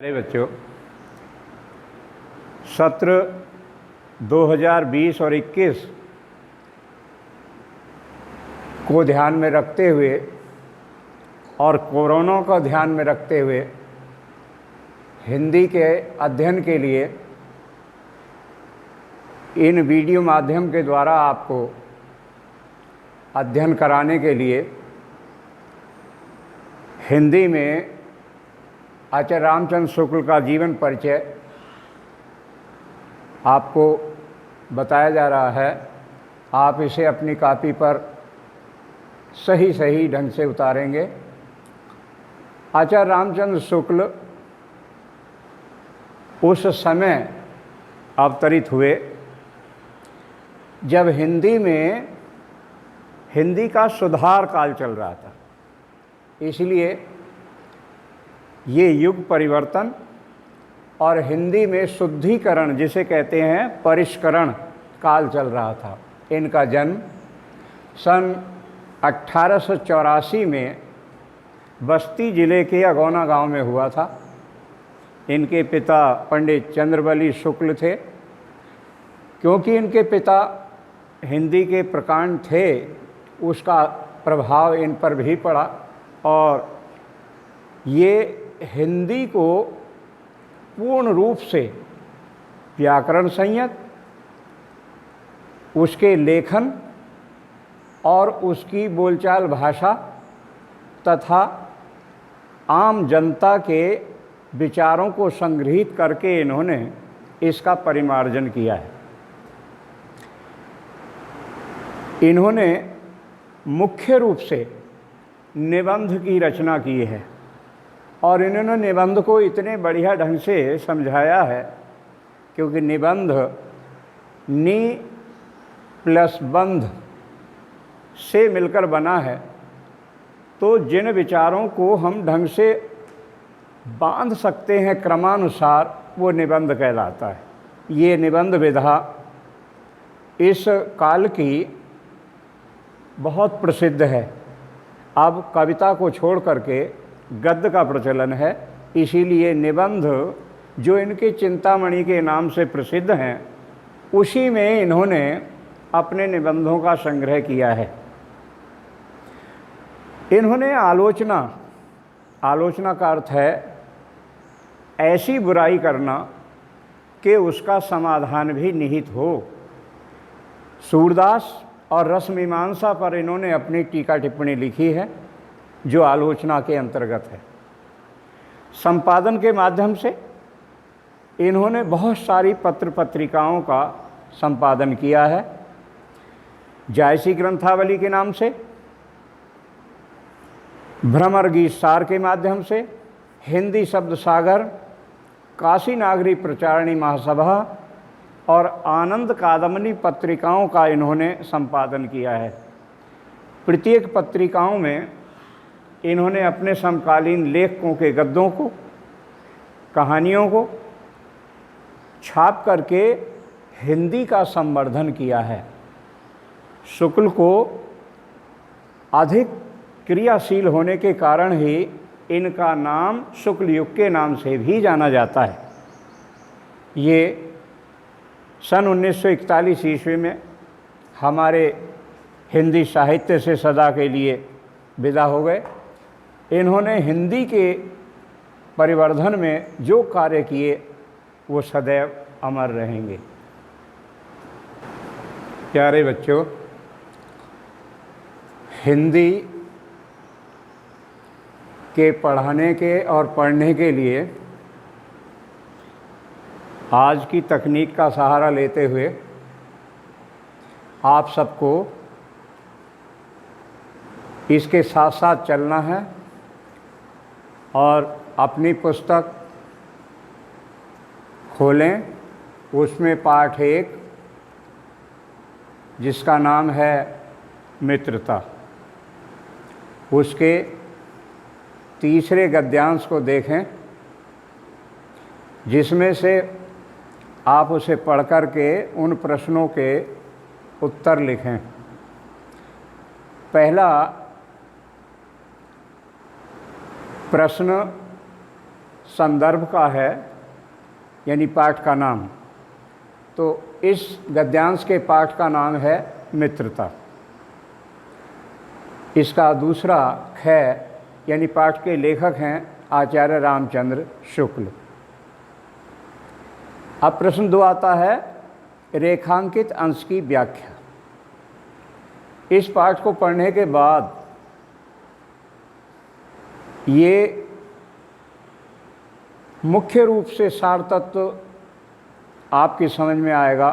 अरे बच्चों, सत्र 2020 और 21 को ध्यान में रखते हुए और कोरोना को ध्यान में रखते हुए हिंदी के अध्ययन के लिए इन वीडियो माध्यम के द्वारा आपको अध्ययन कराने के लिए हिंदी में आचार्य रामचंद्र शुक्ल का जीवन परिचय आपको बताया जा रहा है। आप इसे अपनी कॉपी पर सही ढंग से उतारेंगे। आचार्य रामचंद्र शुक्ल उस समय अवतरित हुए जब हिंदी में हिंदी का सुधार काल चल रहा था। इसलिए ये युग परिवर्तन और हिंदी में शुद्धिकरण जिसे कहते हैं परिष्करण काल चल रहा था। इनका जन्म सन 1884 में बस्ती ज़िले के अगौना गांव में हुआ था। इनके पिता पंडित चंद्रबली शुक्ल थे। क्योंकि इनके पिता हिंदी के प्रकांड थे, उसका प्रभाव इन पर भी पड़ा और ये हिंदी को पूर्ण रूप से व्याकरण संयत, उसके लेखन और उसकी बोलचाल भाषा तथा आम जनता के विचारों को संग्रहित करके इन्होंने इसका परिमार्जन किया है। इन्होंने मुख्य रूप से निबंध की रचना की है और इन्होंने निबंध को इतने बढ़िया ढंग से समझाया है, क्योंकि निबंध नि प्लस बंध से मिलकर बना है। तो जिन विचारों को हम ढंग से बांध सकते हैं क्रमानुसार, वो निबंध कहलाता है। ये निबंध विधा इस काल की बहुत प्रसिद्ध है। अब कविता को छोड़ करके गद्य का प्रचलन है। इसीलिए निबंध जो इनके चिंतामणि के नाम से प्रसिद्ध हैं, उसी में इन्होंने अपने निबंधों का संग्रह किया है। इन्होंने आलोचना का अर्थ है ऐसी बुराई करना कि उसका समाधान भी निहित हो। सूरदास और रसमीमांसा पर इन्होंने अपनी टीका टिप्पणी लिखी है, जो आलोचना के अंतर्गत है। संपादन के माध्यम से इन्होंने बहुत सारी पत्र पत्रिकाओं का संपादन किया है। जायसी ग्रंथावली के नाम से, भ्रमर गीत सार के माध्यम से, हिंदी शब्द सागर, काशी नागरी प्रचारणी महासभा और आनंद कादम्बनी पत्रिकाओं का इन्होंने संपादन किया है। प्रत्येक पत्रिकाओं में इन्होंने अपने समकालीन लेखकों के गद्यों को, कहानियों को छाप करके हिंदी का संवर्धन किया है। शुक्ल को अधिक क्रियाशील होने के कारण ही इनका नाम शुक्ल युग के नाम से भी जाना जाता है। ये सन 1941 ईस्वी में हमारे हिंदी साहित्य से सदा के लिए विदा हो गए। इन्होंने हिंदी के परिवर्धन में जो कार्य किए वो सदैव अमर रहेंगे। प्यारे बच्चों, हिंदी के पढ़ाने के और पढ़ने के लिए आज की तकनीक का सहारा लेते हुए आप सबको इसके साथ साथ चलना है और अपनी पुस्तक खोलें। उसमें पाठ 1 जिसका नाम है मित्रता, उसके तीसरे गद्यांश को देखें, जिसमें से आप उसे पढ़ कर के उन प्रश्नों के उत्तर लिखें। पहला प्रश्न संदर्भ का है, यानी पाठ का नाम। तो इस गद्यांश के पाठ का नाम है मित्रता। इसका दूसरा ख यानी पाठ के लेखक हैं आचार्य रामचंद्र शुक्ल। अब प्रश्न 2 आता है, रेखांकित अंश की व्याख्या। इस पाठ को पढ़ने के बाद ये मुख्य रूप से सार तत्व आपकी समझ में आएगा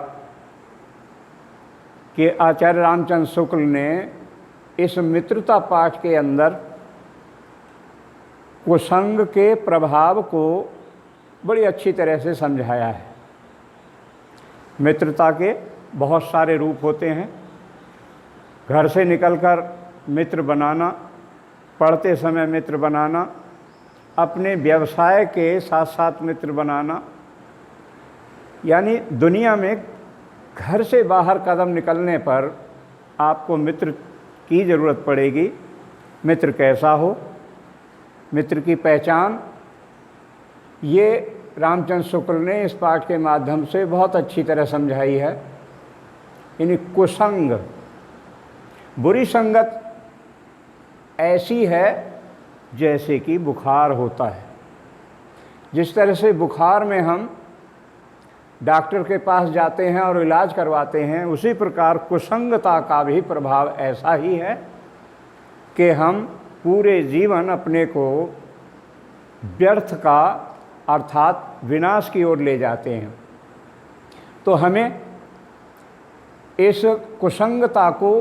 कि आचार्य रामचंद्र शुक्ल ने इस मित्रता पाठ के अंदर कुसंग के प्रभाव को बड़ी अच्छी तरह से समझाया है। मित्रता के बहुत सारे रूप होते हैं। घर से निकलकर मित्र बनाना, पढ़ते समय मित्र बनाना, अपने व्यवसाय के साथ साथ मित्र बनाना, यानी दुनिया में घर से बाहर कदम निकलने पर आपको मित्र की ज़रूरत पड़ेगी। मित्र कैसा हो, मित्र की पहचान, ये रामचंद्र शुक्ल ने इस पाठ के माध्यम से बहुत अच्छी तरह समझाई है। यानी कुसंग, बुरी संगत ऐसी है जैसे कि बुखार होता है। जिस तरह से बुखार में हम डॉक्टर के पास जाते हैं और इलाज करवाते हैं, उसी प्रकार कुसंगता का भी प्रभाव ऐसा ही है कि हम पूरे जीवन अपने को व्यर्थ का अर्थात विनाश की ओर ले जाते हैं। तो हमें इस कुसंगता को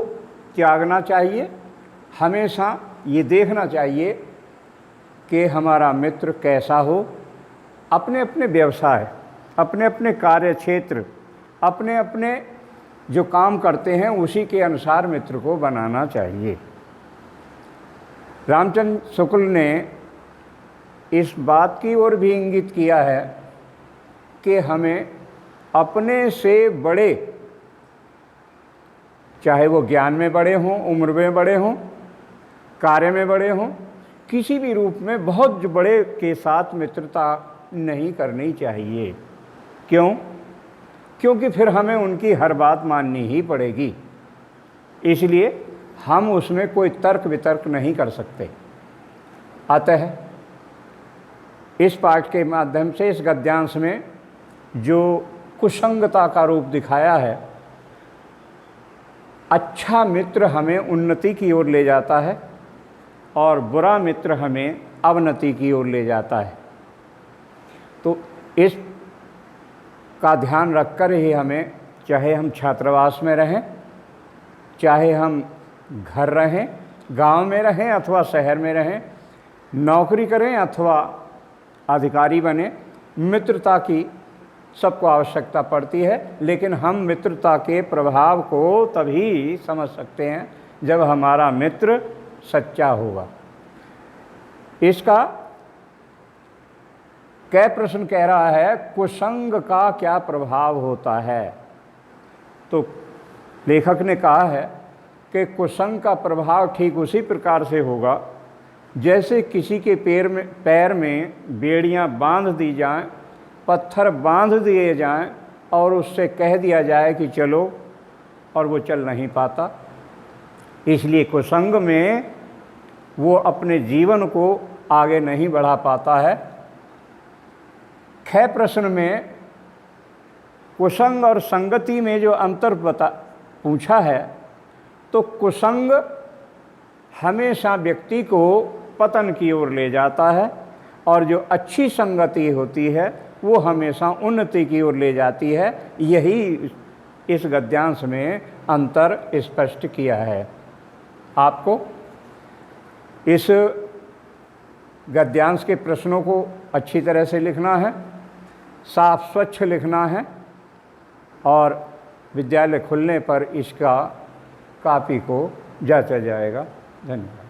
त्यागना चाहिए। हमेशा ये देखना चाहिए कि हमारा मित्र कैसा हो। अपने अपने व्यवसाय, अपने अपने कार्य क्षेत्र, अपने अपने जो काम करते हैं उसी के अनुसार मित्र को बनाना चाहिए। रामचंद्र शुक्ल ने इस बात की ओर भी इंगित किया है कि हमें अपने से बड़े, चाहे वो ज्ञान में बड़े हों, उम्र में बड़े हों, कार्य में बड़े हों, किसी भी रूप में बहुत बड़े के साथ मित्रता नहीं करनी चाहिए। क्यों? क्योंकि फिर हमें उनकी हर बात माननी ही पड़ेगी। इसलिए हम उसमें कोई तर्क वितर्क नहीं कर सकते। अतः इस पाठ के माध्यम से इस गद्यांश में जो कुसंगता का रूप दिखाया है, अच्छा मित्र हमें उन्नति की ओर ले जाता है और बुरा मित्र हमें अवनति की ओर ले जाता है। तो इस का ध्यान रखकर ही हमें, चाहे हम छात्रावास में रहें, चाहे हम घर रहें, गांव में रहें अथवा शहर में रहें, नौकरी करें अथवा अधिकारी बने, मित्रता की सबको आवश्यकता पड़ती है। लेकिन हम मित्रता के प्रभाव को तभी समझ सकते हैं जब हमारा मित्र सच्चा होगा। इसका कै प्रश्न कह रहा है, कुसंग का क्या प्रभाव होता है? तो लेखक ने कहा है कि कुसंग का प्रभाव ठीक उसी प्रकार से होगा जैसे किसी के पैर में बेड़ियां बांध दी जाएं, पत्थर बांध दिए जाएं और उससे कह दिया जाए कि चलो, और वो चल नहीं पाता। इसलिए कुसंग में वो अपने जीवन को आगे नहीं बढ़ा पाता है। ख प्रश्न में कुसंग और संगति में जो अंतर पूछा है, तो कुसंग हमेशा व्यक्ति को पतन की ओर ले जाता है और जो अच्छी संगति होती है वो हमेशा उन्नति की ओर ले जाती है। यही इस गद्यांश में अंतर स्पष्ट किया है। आपको इस गद्यांश के प्रश्नों को अच्छी तरह से लिखना है, साफ स्वच्छ लिखना है और विद्यालय खुलने पर इसका कॉपी को जांचा जाएगा। धन्यवाद।